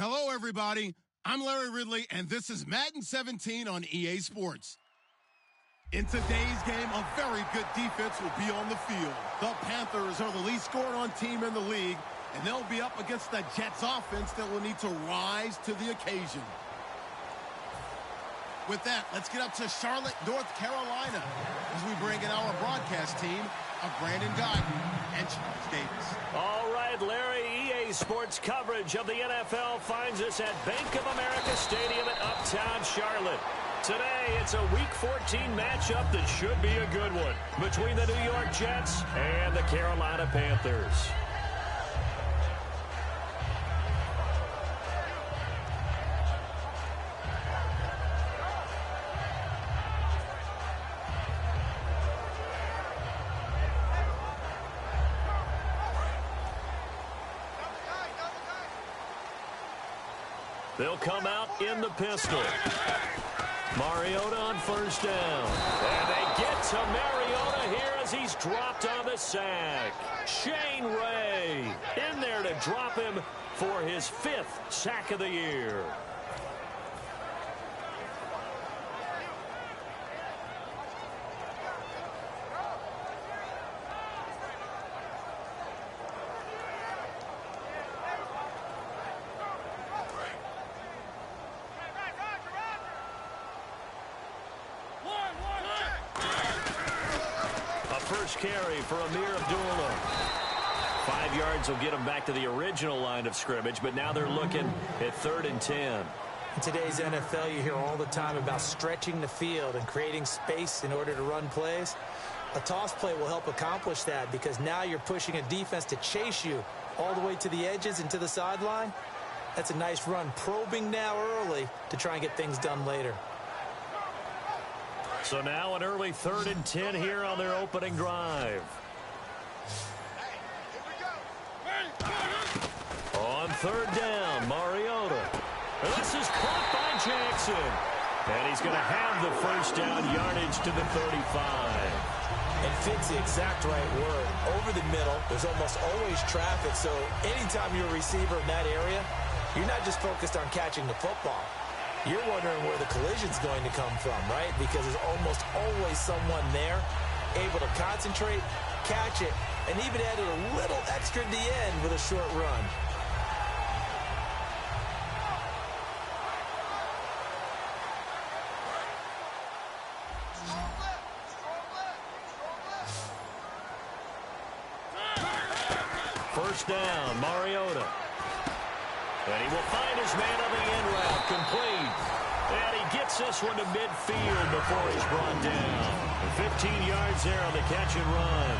Hello, everybody. I'm Larry Ridley, and this is Madden 17 on EA Sports. In today's game, a very good defense will be on the field. The Panthers are the least scored-on team in the league, and they'll be up against the Jets offense that will need to rise to the occasion. With that, let's get up to Charlotte, North Carolina, as we bring in our broadcast team of Brandon Guyton and Charles Davis. All right, Larry, EA Sports coverage of the NFL finds us at Bank of America Stadium in Uptown Charlotte. Today, it's a Week 14 matchup that should be a good one between the New York Jets and the Carolina Panthers. They'll come out in the pistol. Mariota on first down. And they get to Mariota here as he's dropped on the sack. Shane Ray in there to drop him for his 5th sack of the year. First carry for Amir Abdullah. 5 yards will get him back to the original line of scrimmage, but now they're looking at 3rd and 10. In today's NFL, you hear all the time about stretching the field and creating space in order to run plays. A toss play will help accomplish that because now you're pushing a defense to chase you all the way to the edges and to the sideline. That's a nice run, probing now early to try and get things done later. So now an early 3rd and 10 here on their opening drive. On 3rd down, Mariota. And this is caught by Jackson. And he's going to have the first down yardage to the 35. And fits the exact right word. Over the middle, there's almost always traffic. So anytime you're a receiver in that area, you're not just focused on catching the football. You're wondering where the collision's going to come from, right? Because there's almost always someone there able to concentrate, catch it, and even added a little extra at the end with a short run. First down, Mariota. And he will find his man on the end route, complete. And he gets this one to midfield before he's brought down. 15 yards there on the catch and run.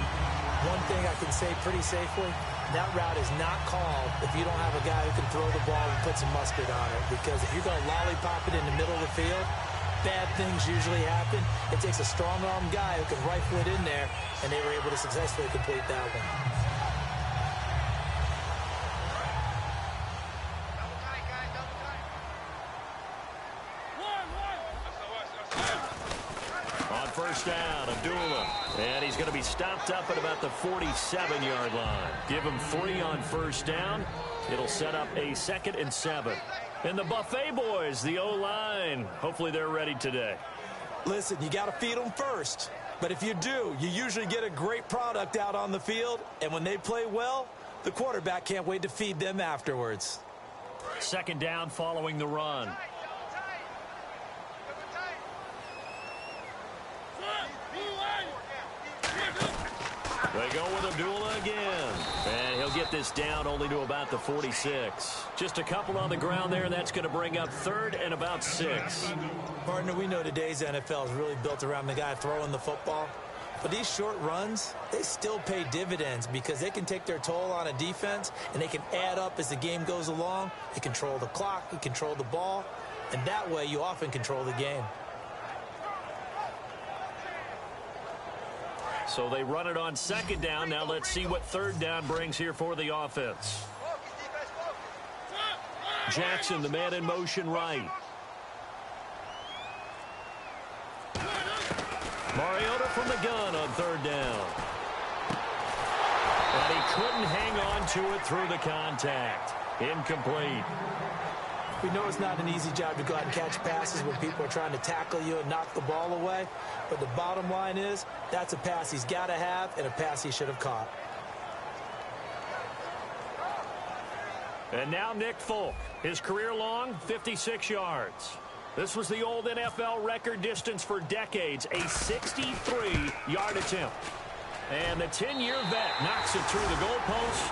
One thing I can say pretty safely, that route is not called if you don't have a guy who can throw the ball and put some mustard on it. Because if you're going to lollipop it in the middle of the field, bad things usually happen. It takes a strong-arm guy who can rifle it in there, and they were able to successfully complete that one. First down, Abdullah. And he's going to be stopped up at about the 47-yard line. Give him 3 on first down. It'll set up a 2nd and 7. And the Buffet boys, the O-line, hopefully they're ready today. Listen, you got to feed them first. But if you do, you usually get a great product out on the field. And when they play well, the quarterback can't wait to feed them afterwards. 2nd down following the run. They go with Abdullah again. And he'll get this down only to about the 46. Just a couple on the ground there, and that's going to bring up 3rd and about 6. Partner, we know today's NFL is really built around the guy throwing the football. But these short runs, they still pay dividends because they can take their toll on a defense, and they can add up as the game goes along. They control the clock, they control the ball, and that way you often control the game. So they run it on 2nd down. Now let's see what 3rd down brings here for the offense. Jackson, the man in motion right. Mariota from the gun on 3rd down. And he couldn't hang on to it through the contact. Incomplete. We know it's not an easy job to go out and catch passes when people are trying to tackle you and knock the ball away. But the bottom line is, that's a pass he's got to have and a pass he should have caught. And now Nick Folk. His career long, 56 yards. This was the old NFL record distance for decades, a 63-yard attempt. And the 10-year vet knocks it through the goalpost.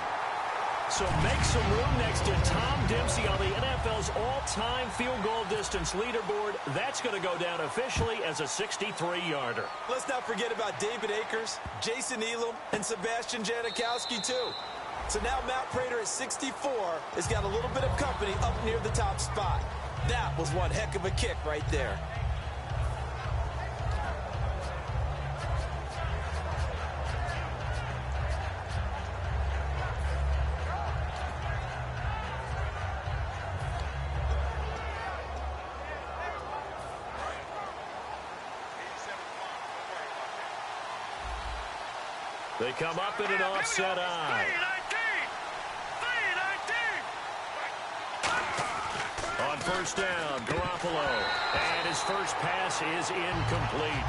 So make some room next to Tom Dempsey on the NFL's all-time field goal distance leaderboard. That's going to go down officially as a 63-yarder. Let's not forget about David Akers, Jason Elam, and Sebastian Janikowski, too. So now Matt Prater at 64 has got a little bit of company up near the top spot. That was one heck of a kick right there. They come up in an offset eye. On first down, Garoppolo. And his first pass is incomplete.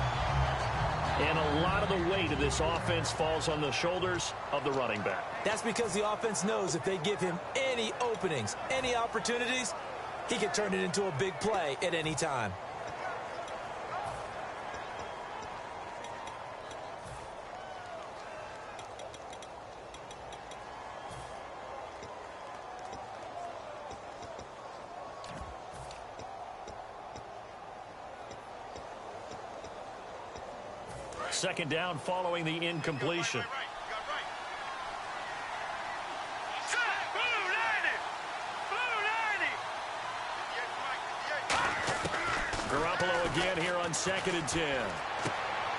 And a lot of the weight of this offense falls on the shoulders of the running back. That's because the offense knows if they give him any openings, any opportunities, he can turn it into a big play at any time. Second down following the incompletion. Garoppolo again here on 2nd and 10.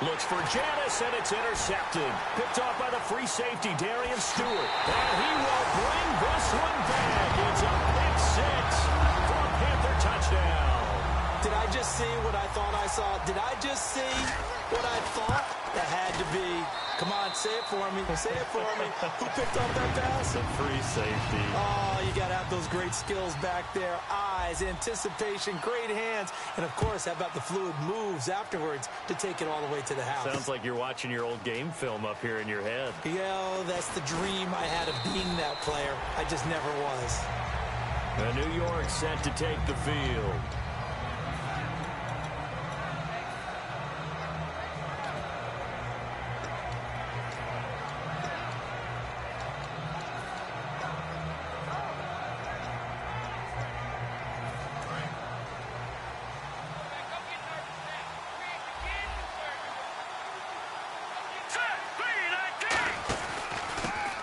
Looks for Janis, and it's intercepted. Picked off by the free safety, Darian Stewart. And he will bring this one back. It's a pick six for a Panther touchdown. Did I just see what I thought I saw? Did I just see what I thought? That had to be. Come on, say it for me. Say it for me. Who picked up that pass? The free safety. Oh, you got to have those great skills back there. Eyes, anticipation, great hands. And, of course, how about the fluid moves afterwards to take it all the way to the house? Sounds like you're watching your old game film up here in your head. Yeah, that's the dream I had of being that player. I just never was. And New York set to take the field.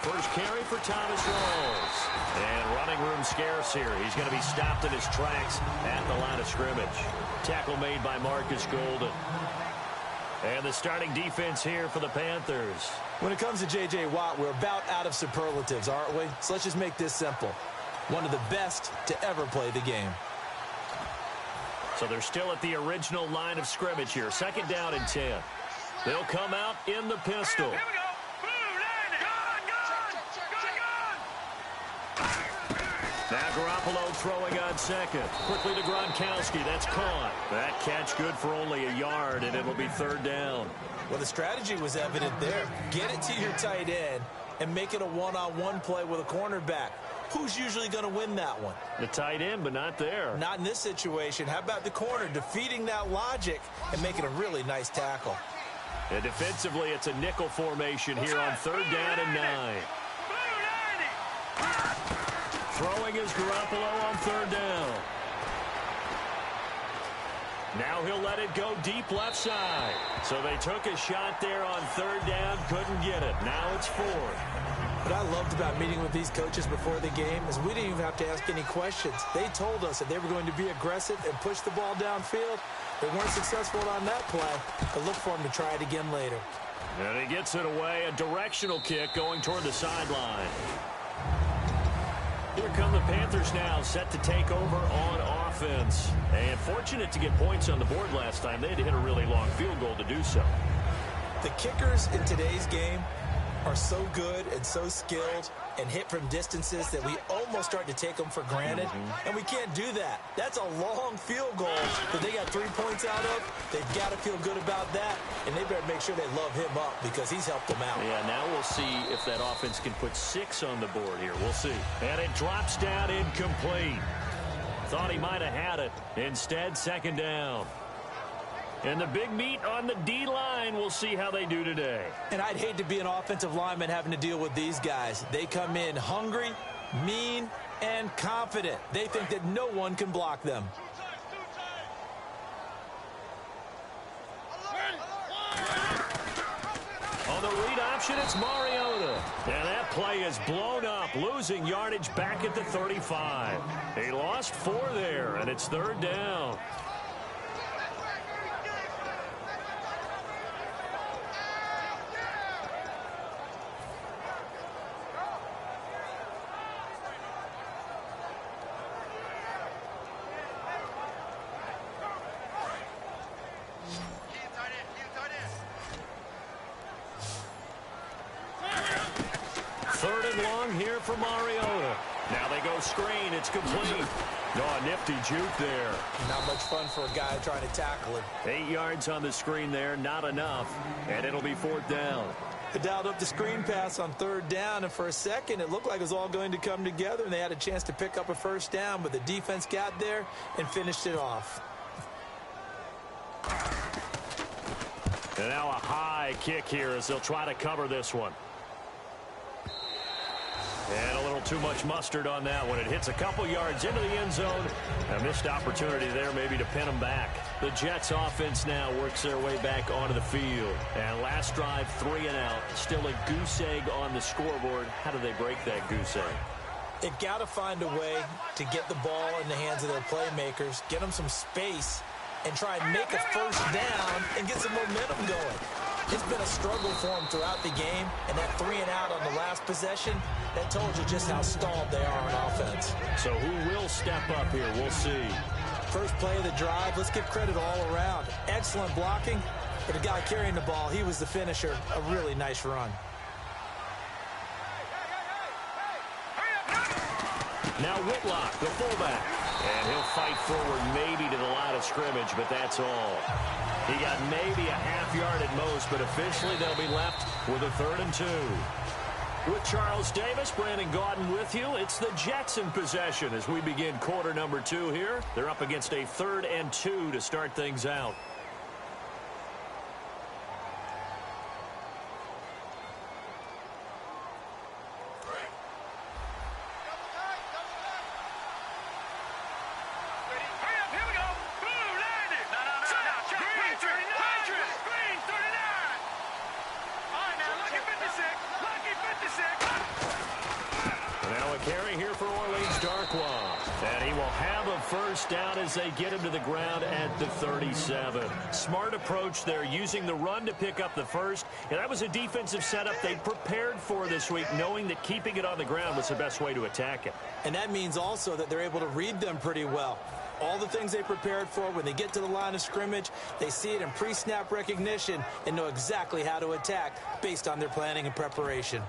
First carry for Thomas Rawls. And running room scarce here. He's going to be stopped in his tracks at the line of scrimmage. Tackle made by Marcus Golden. And the starting defense here for the Panthers. When it comes to J.J. Watt, we're about out of superlatives, aren't we? So let's just make this simple. One of the best to ever play the game. So they're still at the original line of scrimmage here. 2nd down and 10. They'll come out in the pistol. Now Garoppolo throwing on 2nd. Quickly to Gronkowski. That's caught. That catch good for only a yard, and it'll be 3rd down. Well, the strategy was evident there. Get it to your tight end and make it a one-on-one play with a cornerback. Who's usually going to win that one? The tight end, but not there. Not in this situation. How about the corner defeating that logic and making a really nice tackle? And defensively, it's a nickel formation here on 3rd down and 9. Throwing is Garoppolo on 3rd down. Now he'll let it go deep left side. So they took a shot there on 3rd down, couldn't get it. Now it's 4th. What I loved about meeting with these coaches before the game is we didn't even have to ask any questions. They told us that they were going to be aggressive and push the ball downfield. They weren't successful on that play, but look for them to try it again later. And he gets it away, a directional kick going toward the sideline. Here come the Panthers now, set to take over on offense. And fortunate to get points on the board last time. They had to hit a really long field goal to do so. The kickers in today's game are so good and so skilled and hit from distances that we almost start to take them for granted, and we can't do that. That's a long field goal that they got 3 points out of. They've got to feel good about that, and they better make sure they love him up because he's helped them out. Yeah, now we'll see if that offense can put 6 on the board here. We'll see. And it drops down incomplete. Thought he might have had it. Instead, second down. And the big meat on the D-line, we'll see how they do today. And I'd hate to be an offensive lineman having to deal with these guys. They come in hungry, mean, and confident. They think that no one can block them. On the read option, it's Mariota. And that play is blown up, losing yardage back at the 35. He lost 4 there, and it's third down. Third and long here for Mariota. Now they go screen. It's complete. Oh, a nifty juke there. Not much fun for a guy trying to tackle him. 8 yards on the screen there. Not enough. And it'll be fourth down. They dialed up the screen pass on third down, and for a second it looked like it was all going to come together, and they had a chance to pick up a first down, but the defense got there and finished it off. And now a high kick here as they'll try to cover this one. And a little too much mustard on that one. It hits a couple yards into the end zone. A missed opportunity there maybe to pin them back. The Jets offense now works their way back onto the field. And last drive, 3 and out. Still a goose egg on the scoreboard. How do they break that goose egg? They've got to find a way to get the ball in the hands of their playmakers, get them some space, and try and make a first down and get some momentum going. It's been a struggle for them throughout the game, and that 3 and out on the last possession, that told you just how stalled they are on offense. So who will step up here? We'll see. First play of the drive, let's give credit all around. Excellent blocking, but the guy carrying the ball, he was the finisher. A really nice run. Now Whitlock, the fullback. And he'll fight forward maybe to the line of scrimmage, but that's all. He got maybe a half yard at most, but officially they'll be left with a 3rd and 2. With Charles Davis, Brandon Gaudin with you. It's the Jets in possession as we begin quarter number 2 here. They're up against a 3rd and 2 to start things out. Down as they get him to the ground at the 37. Smart approach there, using the run to pick up the first. And that was a defensive setup they prepared for this week, knowing that keeping it on the ground was the best way to attack it. And that means also that they're able to read them pretty well. All the things they prepared for, when they get to the line of scrimmage, they see it in pre-snap recognition and know exactly how to attack based on their planning and preparation.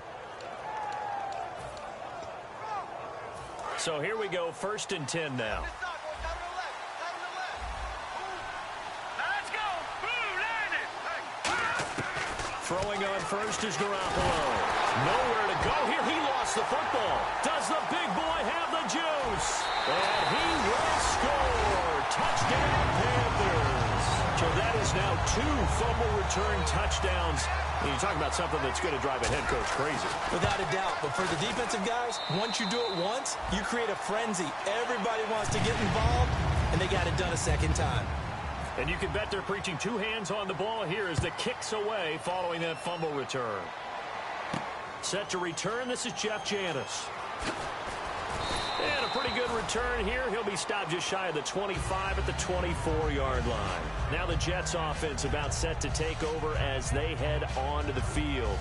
So here we go, 1st and 10 now. Throwing on first is Garoppolo. Nowhere to go here. He lost the football. Does the big boy have the juice? And he will score. Touchdown, Panthers. So that is now 2 fumble return touchdowns. And you talk about something that's going to drive a head coach crazy. Without a doubt. But for the defensive guys, once you do it once, you create a frenzy. Everybody wants to get involved, and they got it done a second time. And you can bet they're preaching 2 hands on the ball here as the kick's away following that fumble return. Set to return, this is Jeff Janis. And a pretty good return here. He'll be stopped just shy of the 25 at the 24-yard line. Now the Jets offense about set to take over as they head onto the field.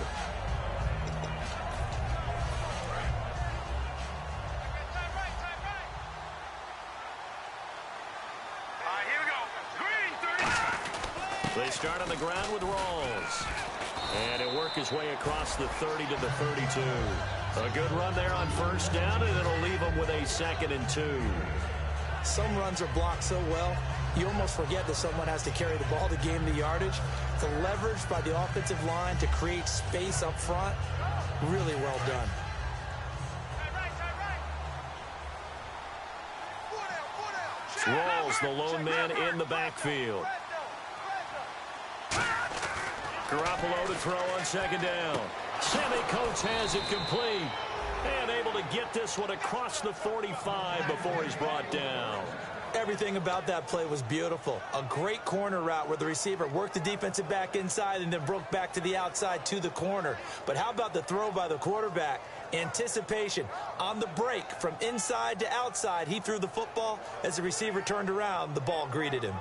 They start on the ground with Rawls. And he'll work his way across the 30 to the 32. A good run there on first down, and it'll leave him with a 2nd and 2. Some runs are blocked so well, you almost forget that someone has to carry the ball to gain the yardage. The leverage by the offensive line to create space up front, really well done. Rawls, the lone man in the backfield. Garoppolo to throw on 2nd down. Sammy Coates has it complete. And able to get this one across the 45 before he's brought down. Everything about that play was beautiful. A great corner route where the receiver worked the defensive back inside and then broke back to the outside to the corner. But how about the throw by the quarterback? Anticipation on the break from inside to outside. He threw the football. As the receiver turned around, the ball greeted him.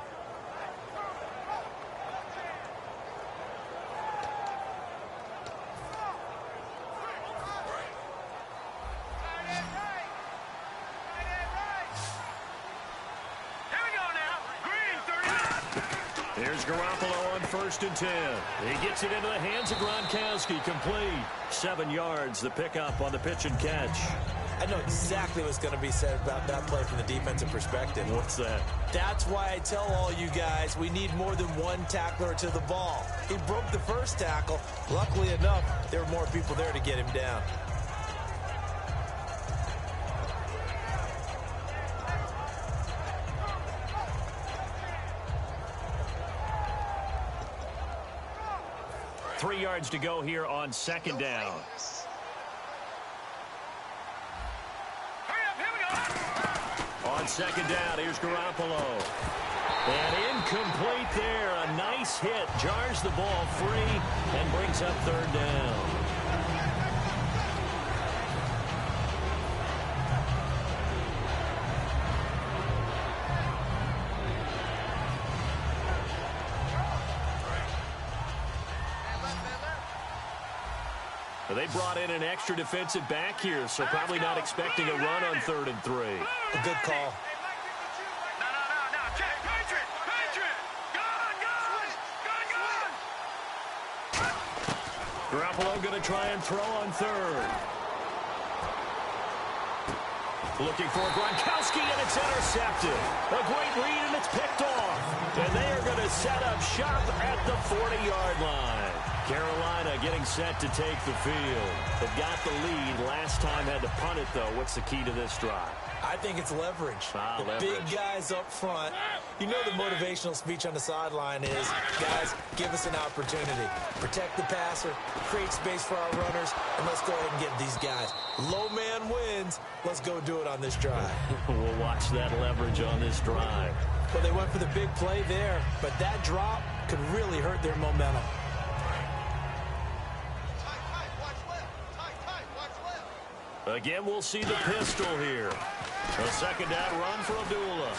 Here's Garoppolo on 1st and 10. He gets it into the hands of Gronkowski, complete. 7 yards, the pickup on the pitch and catch. I know exactly what's going to be said about that play from the defensive perspective. What's that? That's why I tell all you guys we need more than one tackler to the ball. He broke the first tackle. Luckily enough, there were more people there to get him down. Three yards to go here on 2nd down. On 2nd down, here's Garoppolo. And incomplete there. A nice hit. Jars the ball free and brings up 3rd down. They brought in an extra defensive back here, so probably not expecting a run on 3rd and 3. A good call. Garoppolo going to try and throw on 3rd. Looking for Gronkowski, and it's intercepted. A great read, and it's picked off. And they are going to set up shop at the 40-yard line. Carolina getting set to take the field. They've got the lead. Last time had to punt it, though. What's the key to this drive? I think it's leverage. Leverage. Big guys up front. You know the motivational speech on the sideline is, guys, give us an opportunity. Protect the passer, create space for our runners, and let's go ahead and get these guys. Low man wins. Let's go do it on this drive. We'll watch that leverage on this drive. Well, they went for the big play there, but that drop could really hurt their momentum. Again, we'll see the pistol here. A 2nd down run for Abdullah.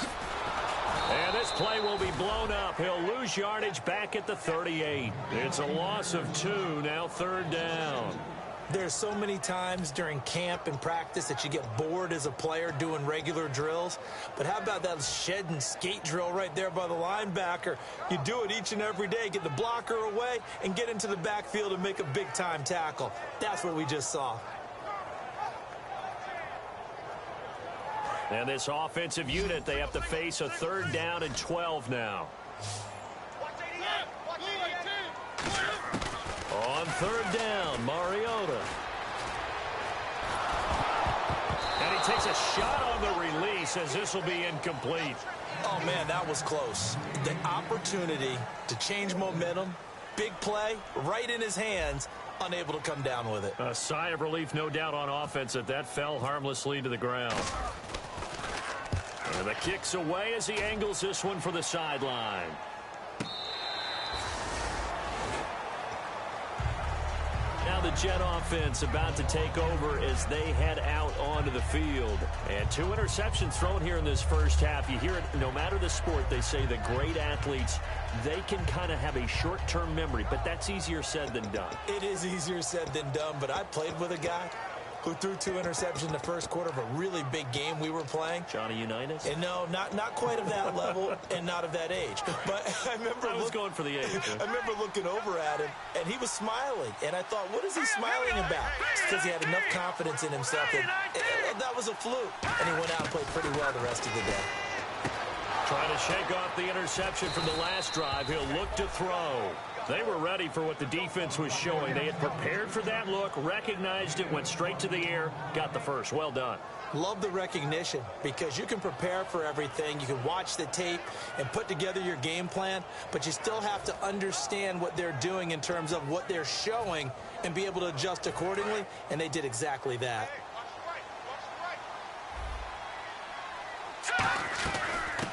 And this play will be blown up. He'll lose yardage back at the 38. It's a loss of 2, now 3rd down. There's so many times during camp and practice that you get bored as a player doing regular drills. But how about that shed and skate drill right there by the linebacker? You do it each and every day. Get the blocker away and get into the backfield and make a big-time tackle. That's what we just saw. And this offensive unit, they have to face a 3rd down and 12 now. On 3rd down, Mariota. And he takes a shot on the release as this will be incomplete. Oh, man, that was close. The opportunity to change momentum, big play, right in his hands, unable to come down with it. A sigh of relief, no doubt, on offense that fell harmlessly to the ground. And the kick's away as he angles this one for the sideline. Now the Jet offense about to take over as they head out onto the field. And 2 interceptions thrown here in this first half. You hear it, no matter the sport, they say the great athletes, they can kind of have a short-term memory, but that's easier said than done. It is easier said than done, but I played with a guy who threw 2 interceptions in the first quarter of a really big game we were playing. Johnny Unitas? And no, not quite of that level and not of that age. But I was going for the age. I remember looking over at him, and he was smiling. And I thought, what is he smiling about? It's because he had enough confidence in himself that was a fluke. And he went out and played pretty well the rest of the day. Trying to shake off the interception from the last drive. He'll look to throw. They were ready for what the defense was showing. They had prepared for that look, recognized it, went straight to the air, got the first. Well done. Love the recognition because you can prepare for everything. You can watch the tape and put together your game plan, but you still have to understand what they're doing in terms of what they're showing and be able to adjust accordingly, and they did exactly that.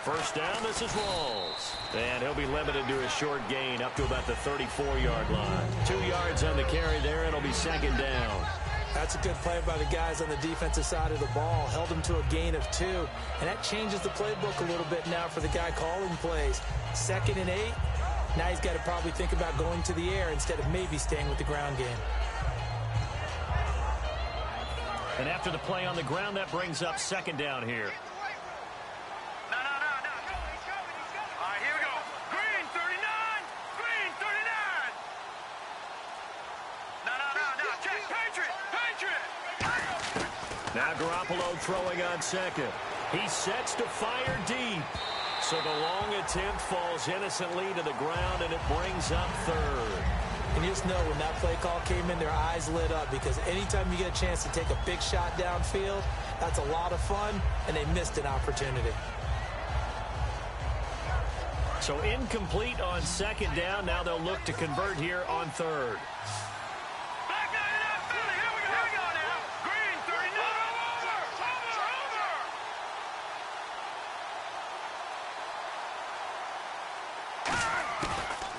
First down, this is Rawls. And he'll be limited to a short gain up to about the 34-yard line. 2 yards on the carry there, and it'll be second down. That's a good play by the guys on the defensive side of the ball. Held him to a gain of 2. And that changes the playbook a little bit now for the guy calling plays. 2nd and 8. Now he's got to probably think about going to the air instead of maybe staying with the ground game. And after the play on the ground, that brings up second down here. Now Garoppolo throwing on second. He sets to fire deep. So the long attempt falls innocently to the ground, and it brings up third. And you just know when that play call came in, their eyes lit up because anytime you get a chance to take a big shot downfield, that's a lot of fun, and they missed an opportunity. So incomplete on second down. Now they'll look to convert here on third.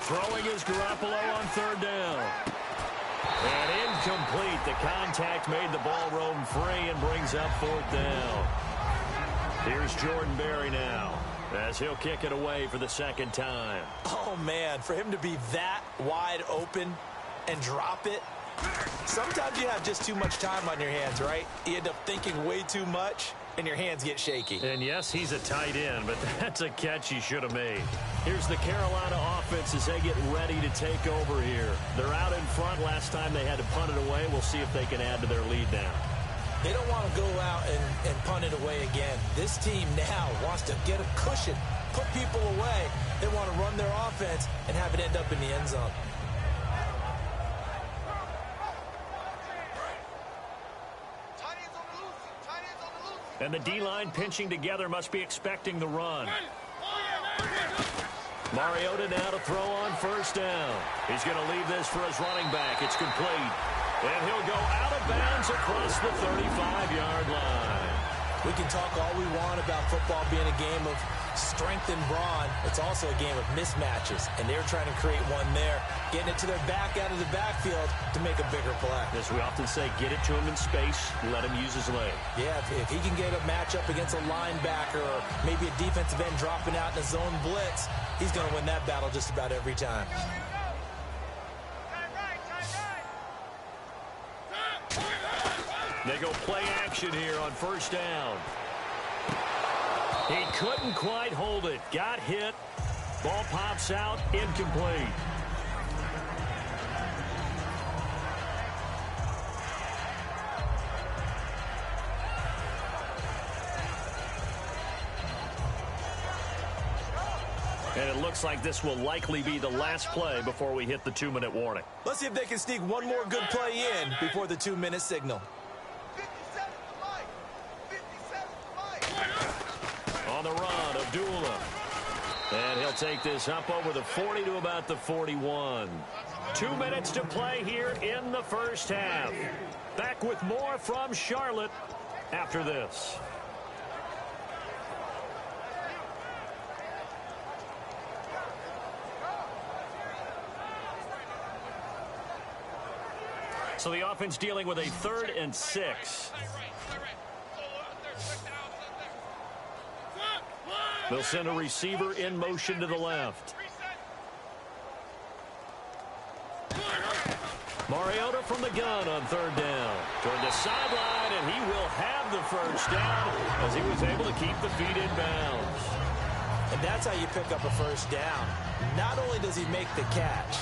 Throwing is Garoppolo on third down. And incomplete. The contact made the ball roam free and brings up fourth down. Here's Jordan Berry now as he'll kick it away for the second time. Oh, man, for him to be that wide open and drop it. Sometimes you have just too much time on your hands, right? You end up thinking way too much, and your hands get shaky. And yes, he's a tight end, but that's a catch he should have made. Here's the Carolina offense as they get ready to take over here. They're out in front. Last time they had to punt it away. We'll see if they can add to their lead now. They don't want to go out and punt it away again. This team now wants to get a cushion, put people away. They want to run their offense and have it end up in the end zone. And the D-line pinching together must be expecting the run. Mariota now to throw on first down. He's going to leave this for his running back. It's complete. And he'll go out of bounds across the 35-yard line. We can talk all we want about football being a game of strength and brawn. It's also a game of mismatches, and they're trying to create one there, getting it to their back out of the backfield to make a bigger play. As we often say, get it to him in space, let him use his leg. Yeah, if he can get a matchup against a linebacker or maybe a defensive end dropping out in a zone blitz, he's going to win that battle just about every time. They go play action here on first down. He couldn't quite hold it. Got hit. Ball pops out. Incomplete. And it looks like this will likely be the last play before we hit the 2-minute warning. Let's see if they can sneak one more good play in before the 2-minute signal. On the run, Abdullah. And he'll take this up over the 40 to about the 41. 2 minutes to play here in the first half. Back with more from Charlotte after this. So the offense dealing with a 3rd and 6. They'll send a receiver in motion to the left. Mariota from the gun on third down. Toward the sideline, and he will have the first down as he was able to keep the feet in bounds. And that's how you pick up a first down. Not only does he make the catch,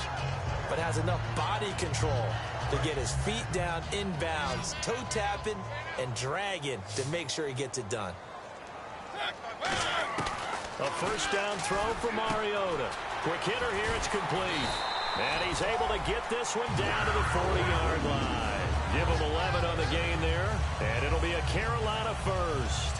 but has enough body control to get his feet down in bounds, toe tapping and dragging to make sure he gets it done. A first down throw for Mariota. Quick hitter here, it's complete. And he's able to get this one down to the 40-yard line. Give him 11 on the game there, and it'll be a Carolina first.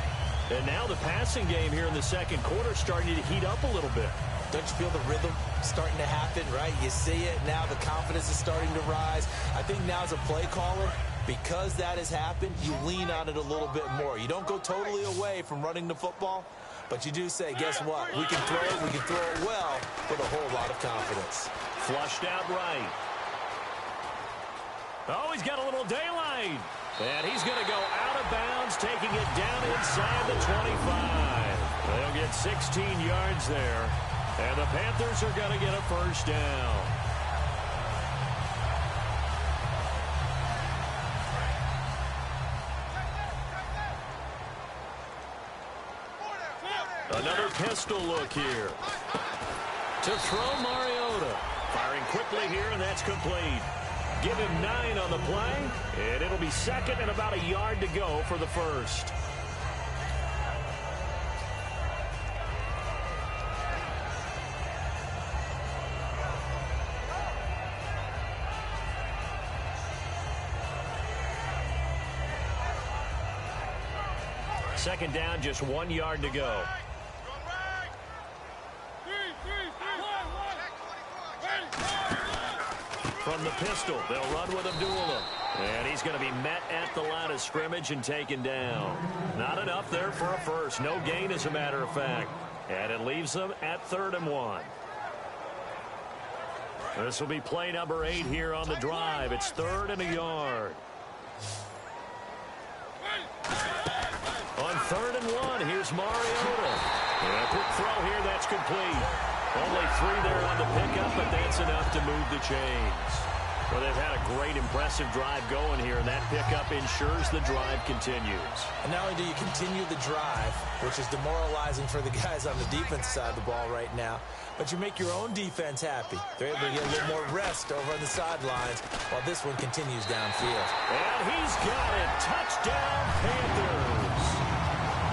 And now the passing game here in the second quarter starting to heat up a little bit. Don't you feel the rhythm starting to happen, right? You see it. Now the confidence is starting to rise. I think now as a play caller, because that has happened, you lean on it a little bit more. You don't go totally away from running the football, but you do say, guess what? We can throw it well with a whole lot of confidence. Flushed out right. Oh, he's got a little daylight. And he's going to go out of bounds, taking it down inside the 25. They'll get 16 yards there. And the Panthers are going to get a first down. Another pistol look here. To throw Mariota. Firing quickly here, and that's complete. Give him 9 on the play, and it'll be second and about a yard to go for the first. Second down, just 1 yard to go. From the pistol, they'll run with Abdullah. And he's going to be met at the line of scrimmage and taken down. Not enough there for a first. No gain, as a matter of fact. And it leaves them at 3rd and 1. This will be play number 8 here on the drive. It's 3rd and a yard. On 3rd and 1, here's Mariota. And a quick throw here, that's complete. Only 3 there on the pickup, but that's enough to move the chains. Well, they've had a great, impressive drive going here, and that pickup ensures the drive continues. And not only do you continue the drive, which is demoralizing for the guys on the defense side of the ball right now, but you make your own defense happy. They're able to get a little more rest over on the sidelines while this one continues downfield. And he's got it. Touchdown, Panthers.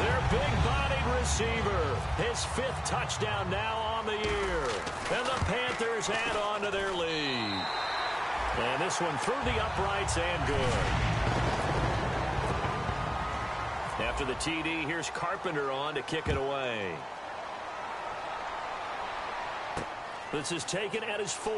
Their big-bodied receiver. His 5th touchdown now on the year. And the Panthers add on to their lead. And this one through the uprights and good. After the TD, here's Carpenter on to kick it away. This is taken at his 4.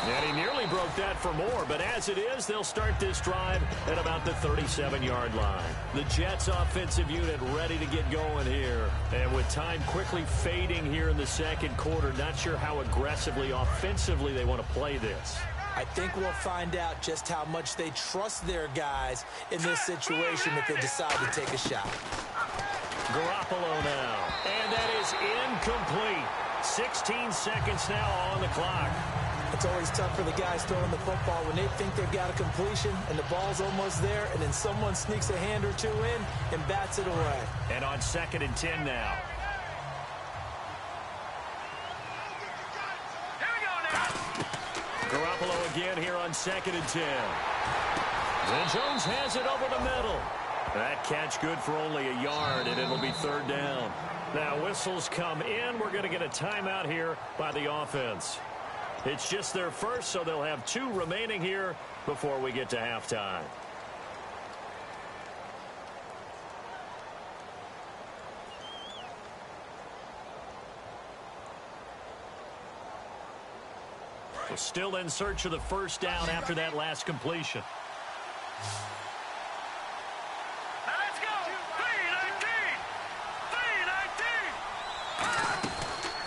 And he nearly broke that for more, but as it is, they'll start this drive at about the 37-yard line. The Jets offensive unit ready to get going here. And with time quickly fading here in the second quarter, not sure how aggressively, offensively they want to play this. I think we'll find out just how much they trust their guys in this situation if they decide to take a shot. Garoppolo now. And that is incomplete. 16 seconds now on the clock. It's always tough for the guys throwing the football when they think they've got a completion and the ball's almost there, and then someone sneaks a hand or two in and bats it away. And on 2nd and 10 now. Here we go now. Garoppolo again here on 2nd and 10. And Jones has it over the middle. That catch good for only a yard, and it'll be 3rd down. Now whistles come in. We're going to get a timeout here by the offense. It's just their first, so they'll have 2 remaining here before we get to halftime. We're still in search of the first down after that last completion. Now let's go.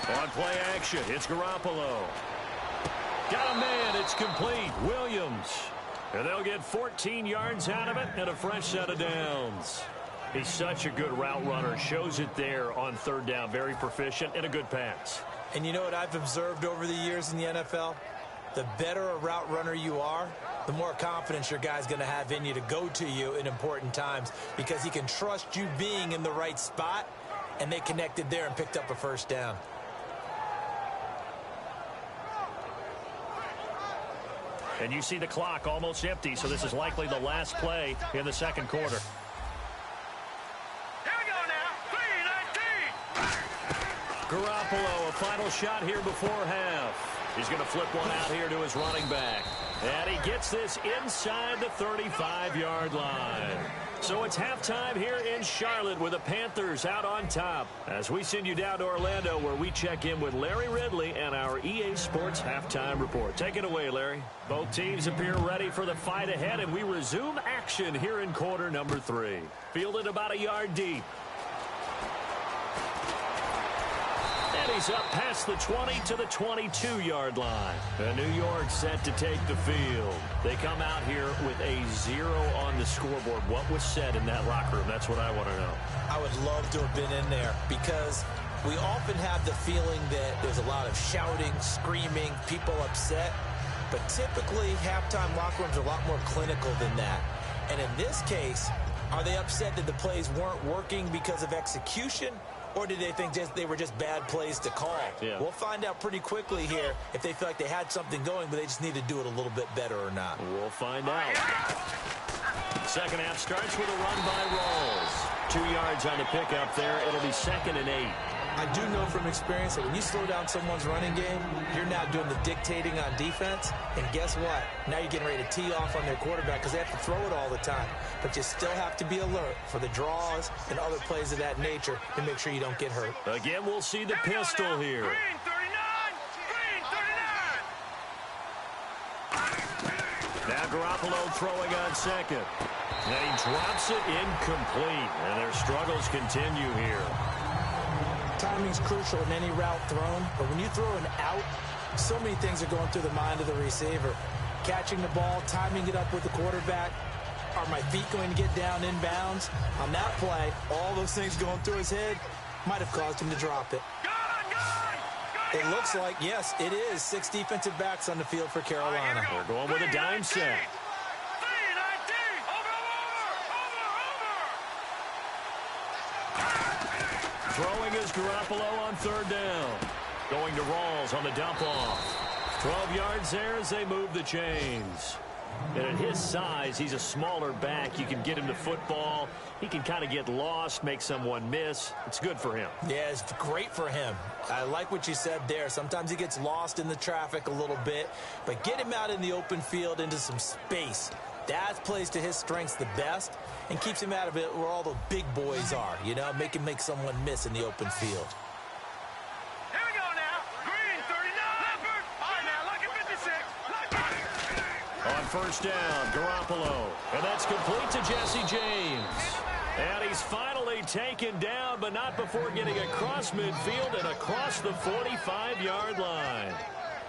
3-19. On play action, it's Garoppolo. Got a man, it's complete. Williams. And they'll get 14 yards out of it and a fresh set of downs. He's such a good route runner. Shows it there on 3rd down. Very proficient and a good pass. And you know what I've observed over the years in the NFL? The better a route runner you are, the more confidence your guy's going to have in you to go to you in important times because he can trust you being in the right spot, and they connected there and picked up a first down. And you see the clock almost empty, so this is likely the last play in the second quarter. Here we go now. 3-19. Garoppolo, a final shot here before half. He's going to flip one out here to his running back. And he gets this inside the 35-yard line. So it's halftime here in Charlotte with the Panthers out on top. As we send you down to Orlando where we check in with Larry Ridley and our EA Sports Halftime Report. Take it away, Larry. Both teams appear ready for the fight ahead, and we resume action here in quarter number 3. Fielded about a yard deep. And he's up past the 20 to the 22-yard line. And New York set to take the field. They come out here with a 0 on the scoreboard. What was said in that locker room? That's what I want to know. I would love to have been in there because we often have the feeling that there's a lot of shouting, screaming, people upset. But typically, halftime locker rooms are a lot more clinical than that. And in this case, are they upset that the plays weren't working because of execution? Or did they think they were just bad plays to call? Yeah. We'll find out pretty quickly here if they feel like they had something going, but they just need to do it a little bit better or not. We'll find out. Second half starts with a run by Rawls. 2 yards on the pickup there. It'll be 2nd and 8. I do know from experience that when you slow down someone's running game, you're now doing the dictating on defense. And guess what? Now you're getting ready to tee off on their quarterback because they have to throw it all the time. But you still have to be alert for the draws and other plays of that nature to make sure you don't get hurt. Again, we'll see the pistol here. Green 39. Green 39. Now Garoppolo throwing on second. And he drops it incomplete. And their struggles continue here. Timing's crucial in any route thrown, but when you throw an out, so many things are going through the mind of the receiver. Catching the ball, timing it up with the quarterback. Are my feet going to get down in bounds? On that play, all those things going through his head might have caused him to drop it. It looks like, yes, it is 6 defensive backs on the field for Carolina. They're going with a dime set. Throwing is Garoppolo on 3rd down. Going to Rawls on the dump off. 12 yards there as they move the chains. And at his size, he's a smaller back. You can get him to football. He can kind of get lost, make someone miss. It's good for him. Yeah, it's great for him. I like what you said there. Sometimes he gets lost in the traffic a little bit, but get him out in the open field into some space. That plays to his strengths the best and keeps him out of it where all the big boys are, you know, make him make someone miss in the open field. Here we go now. Green 39. Leopard. All right, now, look at 56. On 1st down, Garoppolo. And that's complete to Jesse James. And he's finally taken down, but not before getting across midfield and across the 45-yard line.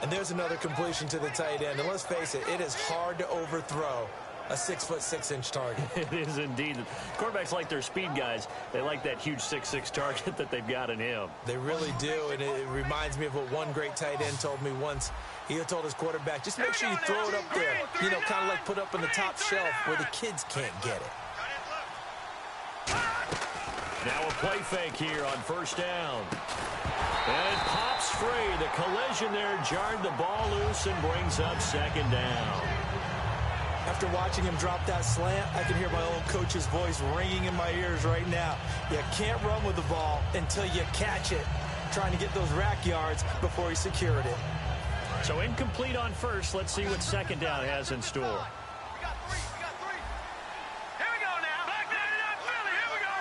And there's another completion to the tight end. And let's face it, it is hard to overthrow a 6'6" target. It is indeed. Quarterbacks like their speed guys. They like that huge 6'6" target that they've got in him. They really do, and it reminds me of what one great tight end told me once. He told his quarterback, just make sure you throw it up there, you know, kind of like put up on the top shelf where the kids can't get it. Now a play fake here on 1st down. And it pops free. The collision there jarred the ball loose and brings up 2nd down. After watching him drop that slant, I can hear my old coach's voice ringing in my ears right now. You can't run with the ball until you catch it. Trying to get those rack yards before he secured it. So incomplete on 1st. Let's see what 2nd down has in store. We got three. Here we go now. Black 99 Philly. Here we go.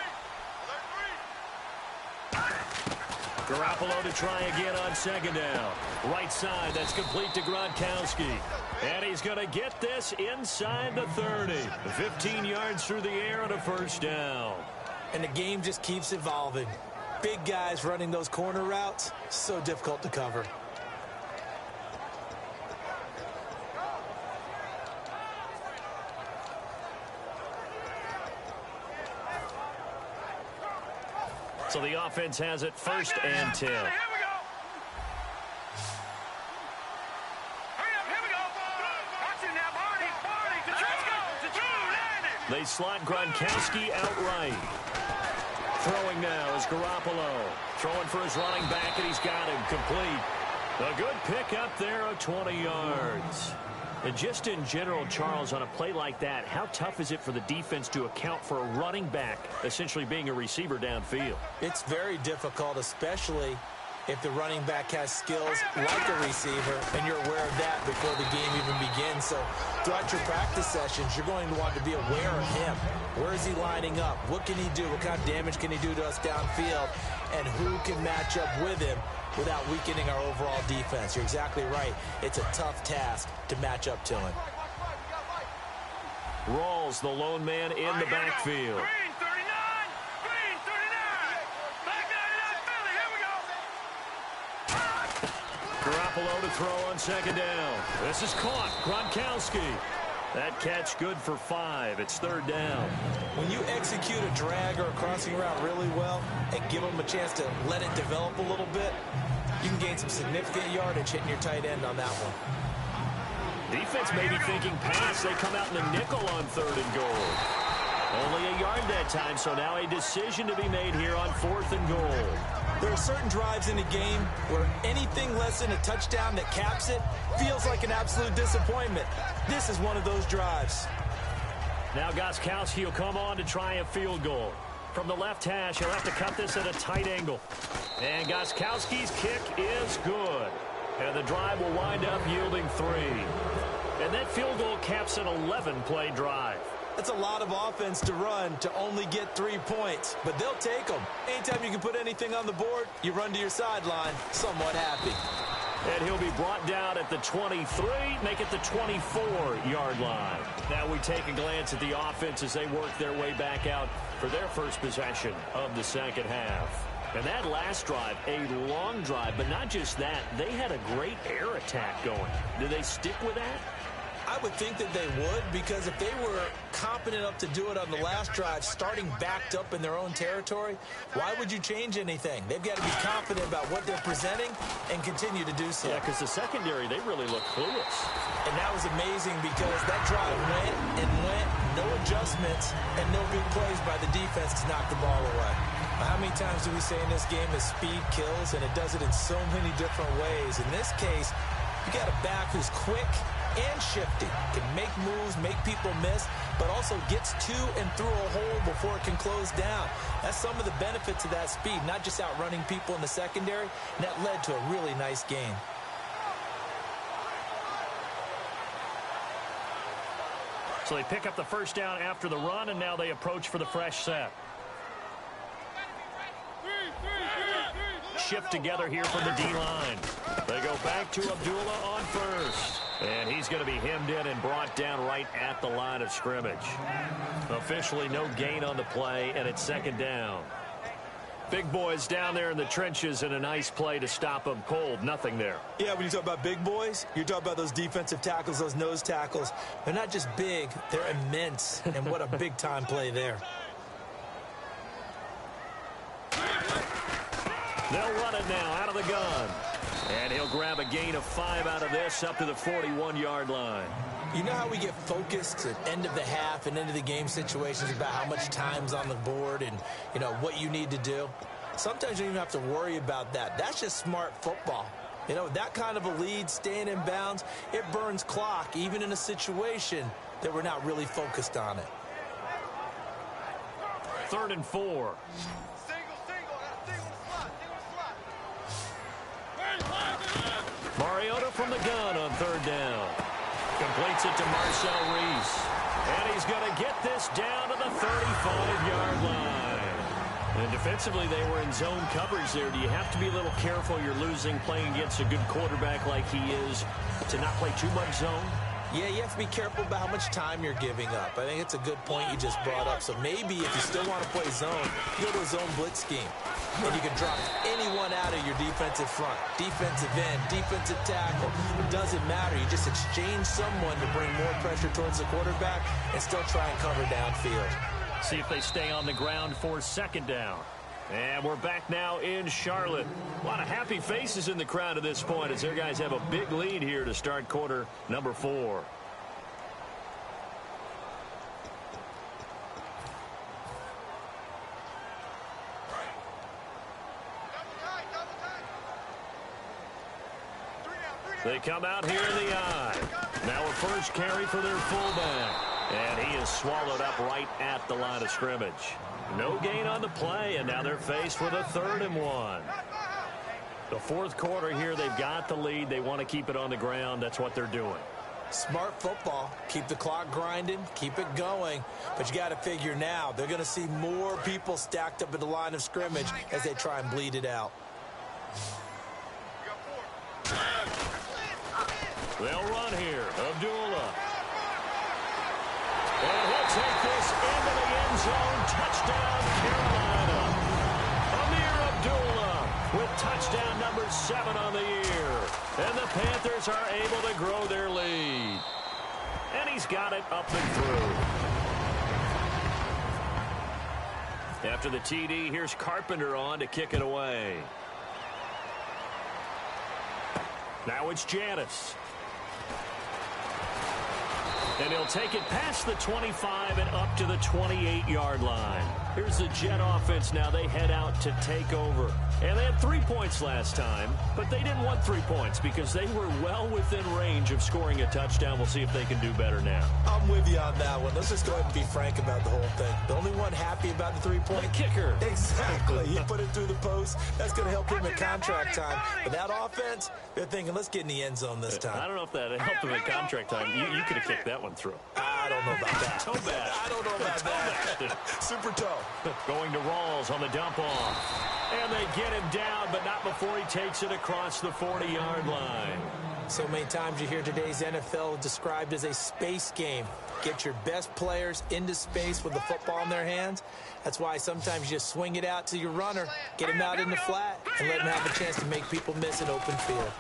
Garoppolo to try again on 2nd down. Right side, that's complete to Gronkowski. And he's going to get this inside the 30. 15 yards through the air and a 1st down. And the game just keeps evolving. Big guys running those corner routes, so difficult to cover. So the offense has it 1st and 10. Here we go. They slot Gronkowski outright. Throwing now is Garoppolo. Throwing for his running back, and he's got him complete. A good pick up there of 20 yards. And just in general, Charles, on a play like that, how tough is it for the defense to account for a running back essentially being a receiver downfield? It's very difficult, especially if the running back has skills like a receiver, and you're aware of that before the game even begins. So throughout your practice sessions, you're going to want to be aware of him. Where is he lining up? What can he do? What kind of damage can he do to us downfield? And who can match up with him without weakening our overall defense? You're exactly right. It's a tough task to match up to him. Rawls, the lone man in the backfield. Green 39. Green 39. Back 99 Philly. Here we go. Garoppolo to throw on second down. This is caught. Gronkowski. That catch good for 5. It's third down. When you execute a drag or a crossing route really well and give them a chance to let it develop a little bit, you can gain some significant yardage hitting your tight end on that one. Defense may be thinking pass. They come out in the nickel on third and goal. Only a yard that time, so now a decision to be made here on fourth and goal. There are certain drives in a game where anything less than a touchdown that caps it feels like an absolute disappointment. This is one of those drives. Now Gronkowski will come on to try a field goal. From the left hash, he'll have to cut this at a tight angle. And Gronkowski's kick is good. And the drive will wind up yielding 3. And that field goal caps an 11-play drive. That's a lot of offense to run to only get 3 points, but they'll take them. Anytime you can put anything on the board, you run to your sideline somewhat happy. And he'll be brought down at the 23, make it the 24-yard line. Now we take a glance at the offense as they work their way back out for their first possession of the second half. And that last drive, a long drive, but not just that, they had a great air attack going. Do they stick with that? I would think that they would, because if they were competent enough to do it on the last drive, starting backed up in their own territory, why would you change anything? They've got to be confident about what they're presenting and continue to do so. Yeah, because the secondary, they really look clueless. And that was amazing because that drive went, no adjustments, and no big plays by the defense to knock the ball away. How many times do we say in this game that speed kills, and it does it in so many different ways? In this case, you got a back who's quick and shifty, can make moves, make people miss, but also gets to and through a hole before it can close down. That's some of the benefits of that speed, not just outrunning people in the secondary, and that led to a really nice game. So they pick up the first down after the run, and now they approach for the fresh set. Shift together here from the D-line. They go back to Abdullah on first. And he's going to be hemmed in and brought down right at the line of scrimmage. Officially no gain on the play, and it's second down. Big boys down there in the trenches, and a nice play to stop them cold. Nothing there. Yeah, when you talk about big boys, you're talking about those defensive tackles, those nose tackles. They're not just big, they're immense. And what a big-time play there. They'll run it now out of the gun. And he'll grab a gain of 5 out of this up to the 41-yard line. You know how we get focused at end of the half and end of the game situations about how much time's on the board and, you know, what you need to do? Sometimes you don't even have to worry about that. That's just smart football. You know, that kind of a lead, staying in bounds, it burns clock, even in a situation that we're not really focused on it. 3rd and 4. Mariota from the gun on 3rd down. Completes it to Marcel Reese. And he's going to get this down to the 35-yard line. And defensively, they were in zone coverage there. Do you have to be a little careful? You're losing playing against a good quarterback like he is to not play too much zone? Yeah, you have to be careful about how much time you're giving up. I think it's a good point you just brought up. So maybe if you still want to play zone, you go to a zone blitz scheme. And you can drop anyone out of your defensive front. Defensive end, defensive tackle. It doesn't matter. You just exchange someone to bring more pressure towards the quarterback and still try and cover downfield. See if they stay on the ground for second down. And we're back now in Charlotte. A lot of happy faces in the crowd at this point as their guys have a big lead here to start quarter number 4. They come out here in the eye. Now a first carry for their fullback. And he is swallowed up right at the line of scrimmage. No gain on the play, and now they're faced with a 3rd and 1. The fourth quarter here, they've got the lead. They want to keep it on the ground. That's what they're doing. Smart football. Keep the clock grinding. Keep it going. But you got to figure now, they're going to see more people stacked up at the line of scrimmage as they try and bleed it out. They'll run here. Abdullah. And he'll take this into the end zone. Touchdown, Carolina. Amir Abdullah with touchdown number 7 on the year. And the Panthers are able to grow their lead. And he's got it up and through. After the TD, here's Carpenter on to kick it away. Now it's Janice. And he'll take it past the 25 and up to the 28-yard line. Here's the Jet offense now. They head out to take over. And they had 3 points last time, but they didn't want 3 points because they were well within range of scoring a touchdown. We'll see if they can do better now. I'm with you on that one. Let's just go ahead and be frank about the whole thing. The only one happy about the 3-point? The kicker. Exactly. He put it through the post. That's going to help him in contract time. But that offense, they're thinking, let's get in the end zone this time. I don't know if that helped him in contract time. You could have kicked that one through. I don't know about that. Toe bad. I don't know about that. Super toe. Going to Rawls on the dump off. And they get him down, but not before he takes it across the 40-yard line. So many times you hear today's NFL described as a space game. Get your best players into space with the football in their hands. That's why sometimes you just swing it out to your runner, get him out in the flat, and let him have a chance to make people miss an open field.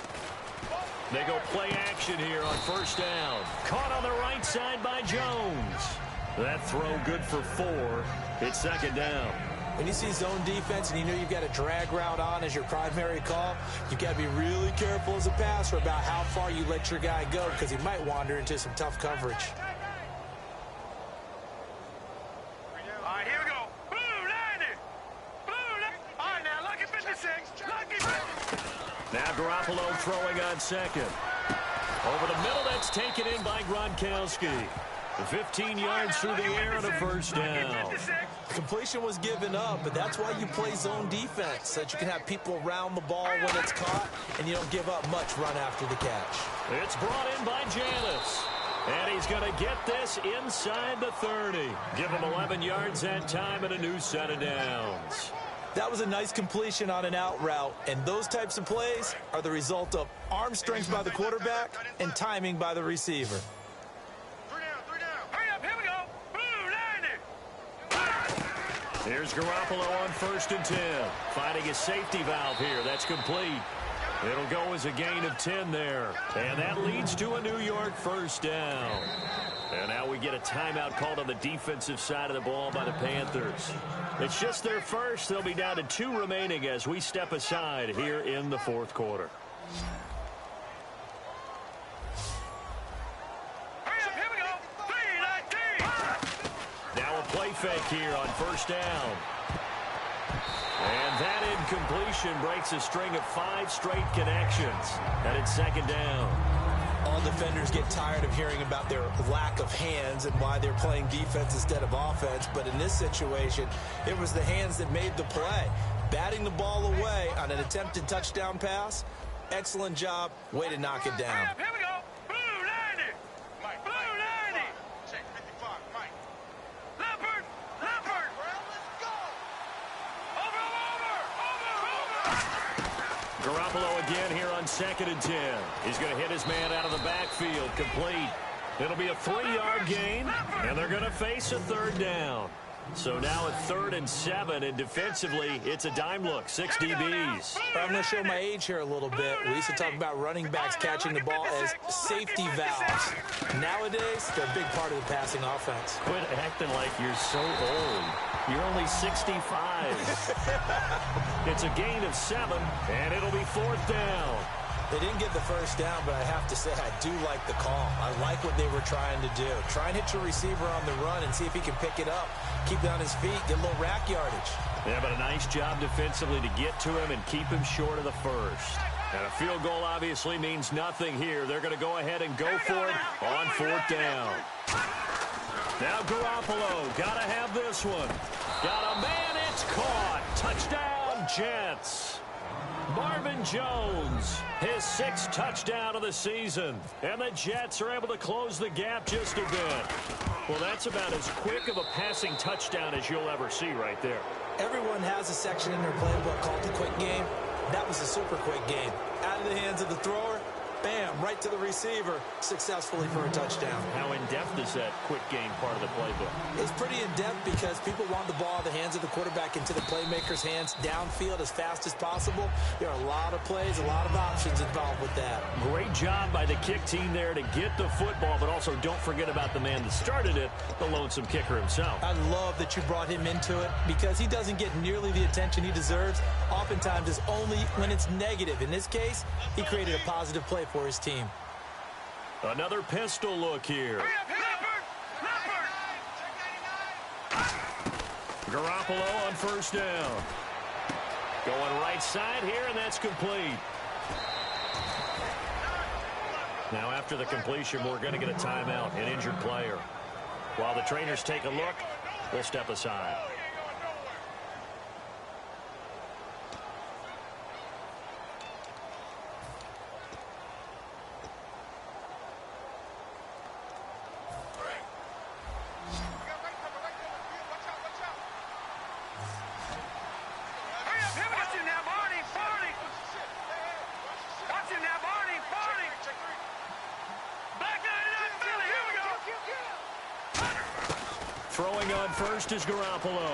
They go play action here on first down. Caught on the right side by Jones. That throw good for 4. It's second down. When you see zone defense and you know you've got a drag route on as your primary call, you've got to be really careful as a passer about how far you let your guy go because he might wander into some tough coverage. All right, here we go. Blue 90. Blue 90. All right, now, lucky 56. Lucky 56. Now Garoppolo throwing on second. Over the middle, that's taken in by Gronkowski. 15 yards through the air on a first down. The completion was given up, but that's why you play zone defense, so that you can have people around the ball when it's caught, and you don't give up much run after the catch. It's brought in by Janice. And he's going to get this inside the 30. Give him 11 yards that time and a new set of downs. That was a nice completion on an out route, and those types of plays are the result of arm strength by the quarterback and timing by the receiver. Here's Garoppolo on first and 10. Finding a safety valve here. That's complete. It'll go as a gain of 10 there. And that leads to a New York first down. And now we get a timeout called on the defensive side of the ball by the Panthers. It's just their first. They'll be down to 2 remaining as we step aside here in the fourth quarter. Play fake here on first down. And that incompletion breaks a string of 5 straight connections. And it's second down. All defenders get tired of hearing about their lack of hands and why they're playing defense instead of offense. But in this situation, it was the hands that made the play. Batting the ball away on an attempted touchdown pass. Excellent job. Way to knock it down. Here we go. Blue 90. Blue 90. Check 55. Mike. Leopard. Leopard. Let's go. Over. Garoppolo again here on second and 10. He's going to hit his man out of the backfield. Complete. It'll be a 3-yard gain, and they're going to face a third down. So now a 3rd and 7, and defensively, it's a dime look, 6 DBs. I'm going to show my age here a little bit. We used to talk about running backs catching the ball as safety valves. Nowadays, they're a big part of the passing offense. Quit acting like you're so old. You're only 65. It's a gain of 7, and it'll be 4th down. They didn't get the first down, but I have to say I do like the call. I like what they were trying to do. Try and hit your receiver on the run and see if he can pick it up. Keep it on his feet, get a little rack yardage. Yeah, but a nice job defensively to get to him and keep him short of the first. And a field goal obviously means nothing here. They're going to go ahead and go for it on 4th down. Now Garoppolo, got to have this one. Got a man, it's caught. Touchdown, Jets. Marvin Jones, his 6th touchdown of the season. And the Jets are able to close the gap just a bit. Well, that's about as quick of a passing touchdown as you'll ever see right there. Everyone has a section in their playbook called the quick game. That was a super quick game. Out of the hands of the thrower, bam, right to the receiver, successfully for a touchdown. How in-depth is that quick game part of the playbook? It's pretty in-depth because people want the ball out of the hands of the quarterback into the playmaker's hands downfield as fast as possible. There are a lot of plays, a lot of options involved with that. Great job by the kick team there to get the football, but also don't forget about the man that started it, the lonesome kicker himself. I love that you brought him into it because he doesn't get nearly the attention he deserves. Oftentimes it's only when it's negative. In this case, he created a positive play for his team. Another pistol look here. Garoppolo on 1st down. Going right side here, and that's complete. Now after the completion, we're going to get a timeout, an injured player. While the trainers take a look, we'll step aside. Throwing on 1st is Garoppolo.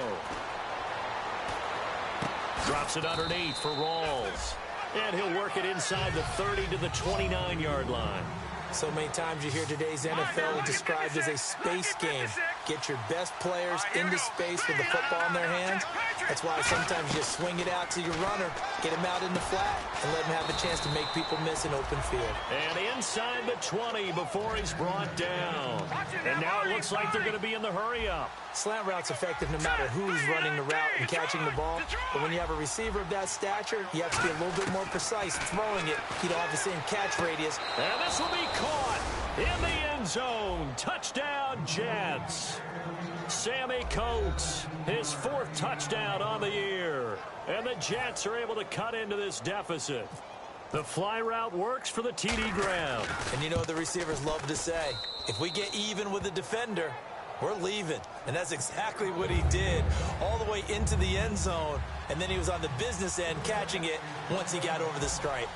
Drops it underneath for Rawls. And he'll work it inside the 30 to the 29-yard line. So many times you hear today's NFL described as a space game. Get your best players into space with the football in their hands. That's why sometimes you just swing it out to your runner, get him out in the flat, and let him have a chance to make people miss an open field. And inside the 20 before he's brought down. And now it looks like they're going to be in the hurry-up. Slant route's effective no matter who's running the route and catching the ball. But when you have a receiver of that stature, you have to be a little bit more precise throwing it. You don't have the same catch radius. And this will be caught in the end zone. Touchdown, Jets. Sammy Coates, his 4th touchdown on the year. And the Jets are able to cut into this deficit. The fly route works for the TD grab. And you know what the receivers love to say? If we get even with the defender, we're leaving. And that's exactly what he did. All the way into the end zone. And then he was on the business end catching it once he got over the stripe.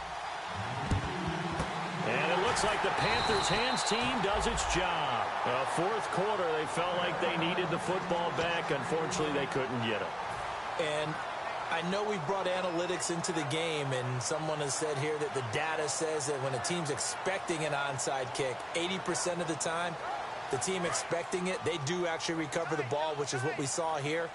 And it looks like the Panthers' hands team does its job. 4th quarter, they felt like they needed the football back. Unfortunately, they couldn't get it. And I know we brought analytics into the game, and someone has said here that the data says that when a team's expecting an onside kick, 80% of the time, the team expecting it, they do actually recover the ball, which is what we saw here.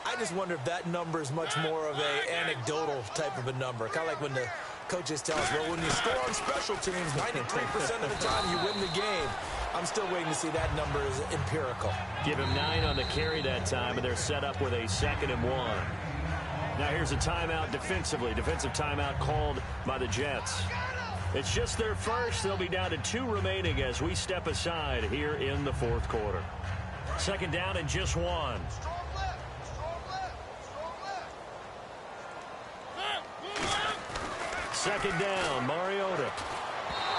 I just wonder if that number is much more of a anecdotal type of a number. Kind of like when the coaches tell us, well, when you score on special teams, 93% of the time you win the game. I'm still waiting to see that number is empirical. Give him 9 on the carry that time, and they're set up with a 2nd and 1. Now here's a timeout defensively. Defensive timeout called by the Jets. It's just their first. They'll be down to 2 remaining as we step aside here in the 4th quarter. 2nd down and just 1. Second down, Mariota.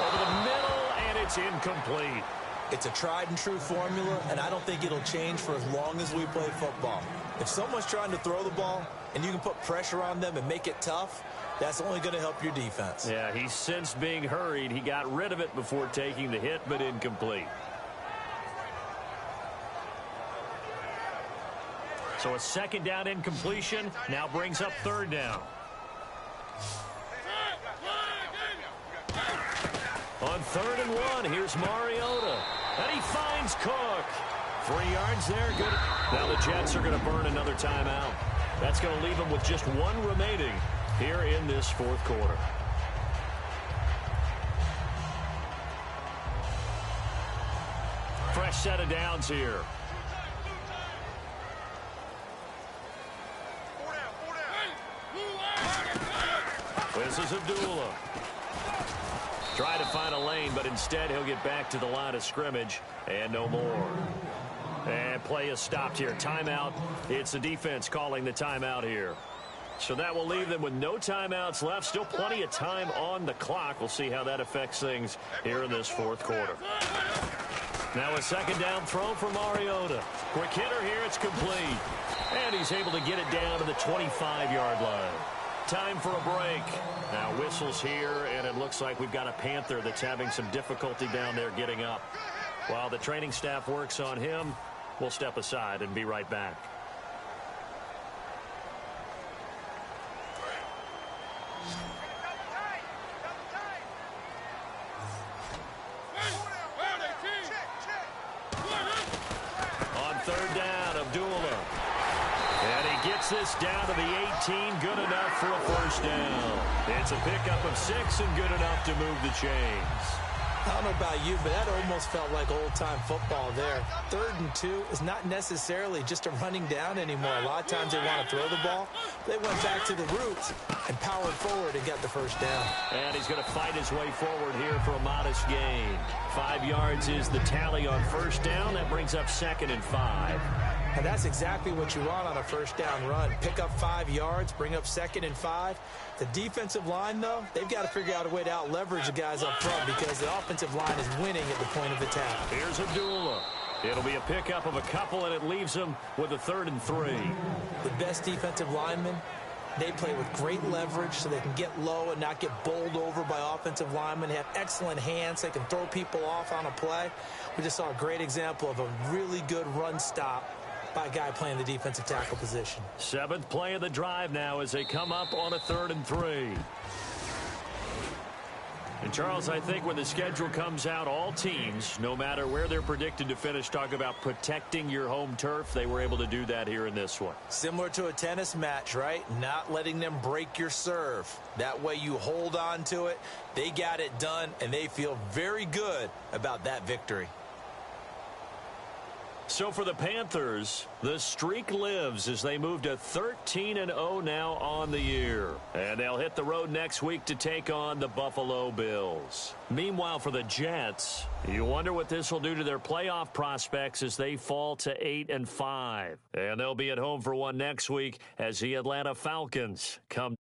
Over the middle, and it's incomplete. It's a tried and true formula, and I don't think it'll change for as long as we play football. If someone's trying to throw the ball and you can put pressure on them and make it tough, that's only going to help your defense. Yeah, he sensed being hurried. He got rid of it before taking the hit, but incomplete. So a 2nd down incompletion now brings up 3rd down. On 3rd and 1, here's Mariota. And he finds Cook. 3 yards there, good. Now the Jets are going to burn another timeout. That's going to leave them with just 1 remaining here in this 4th quarter. Fresh set of downs here. This is Abdullah. Try to find a lane, but instead he'll get back to the line of scrimmage and no more. And play is stopped here. Timeout. It's the defense calling the timeout here. So that will leave them with no timeouts left. Still plenty of time on the clock. We'll see how that affects things here in this fourth quarter. Now a second down throw for Mariota. Quick hitter here. It's complete. And he's able to get it down to the 25-yard line. Time for a break. Now whistles here, and it looks like we've got a Panther that's having some difficulty down there getting up. While the training staff works on him, we'll step aside and be right back. On third down, Abdullah. And he gets this down to the 18, good enough for a first down. It's a pickup of 6 and good enough to move the chains. I don't know about you, but that almost felt like old-time football there. 3rd and 2 is not necessarily just a running down anymore. A lot of times they want to throw the ball. They went back to the roots and powered forward and got the first down. And he's going to fight his way forward here for a modest gain. 5 yards is the tally on first down. That brings up 2nd and 5. And that's exactly what you want on a first down run. Pick up 5 yards, bring up 2nd and 5. The defensive line, though, they've got to figure out a way to out-leverage the guys up front because the offensive line is winning at the point of attack. Here's Abdullah. It'll be a pickup of a couple, and it leaves him with a 3rd and 3. The best defensive linemen, they play with great leverage so they can get low and not get bowled over by offensive linemen. They have excellent hands. They can throw people off on a play. We just saw a great example of a really good run stop by a guy playing the defensive tackle position. 7th play of the drive now as they come up on a 3rd and 3. And, Charles, I think when the schedule comes out, all teams, no matter where they're predicted to finish, talk about protecting your home turf. They were able to do that here in this one. Similar to a tennis match, right? Not letting them break your serve. That way you hold on to it. They got it done, and they feel very good about that victory. So for the Panthers, the streak lives as they move to 13-0 now on the year. And they'll hit the road next week to take on the Buffalo Bills. Meanwhile, for the Jets, you wonder what this will do to their playoff prospects as they fall to 8-5. And they'll be at home for one next week as the Atlanta Falcons come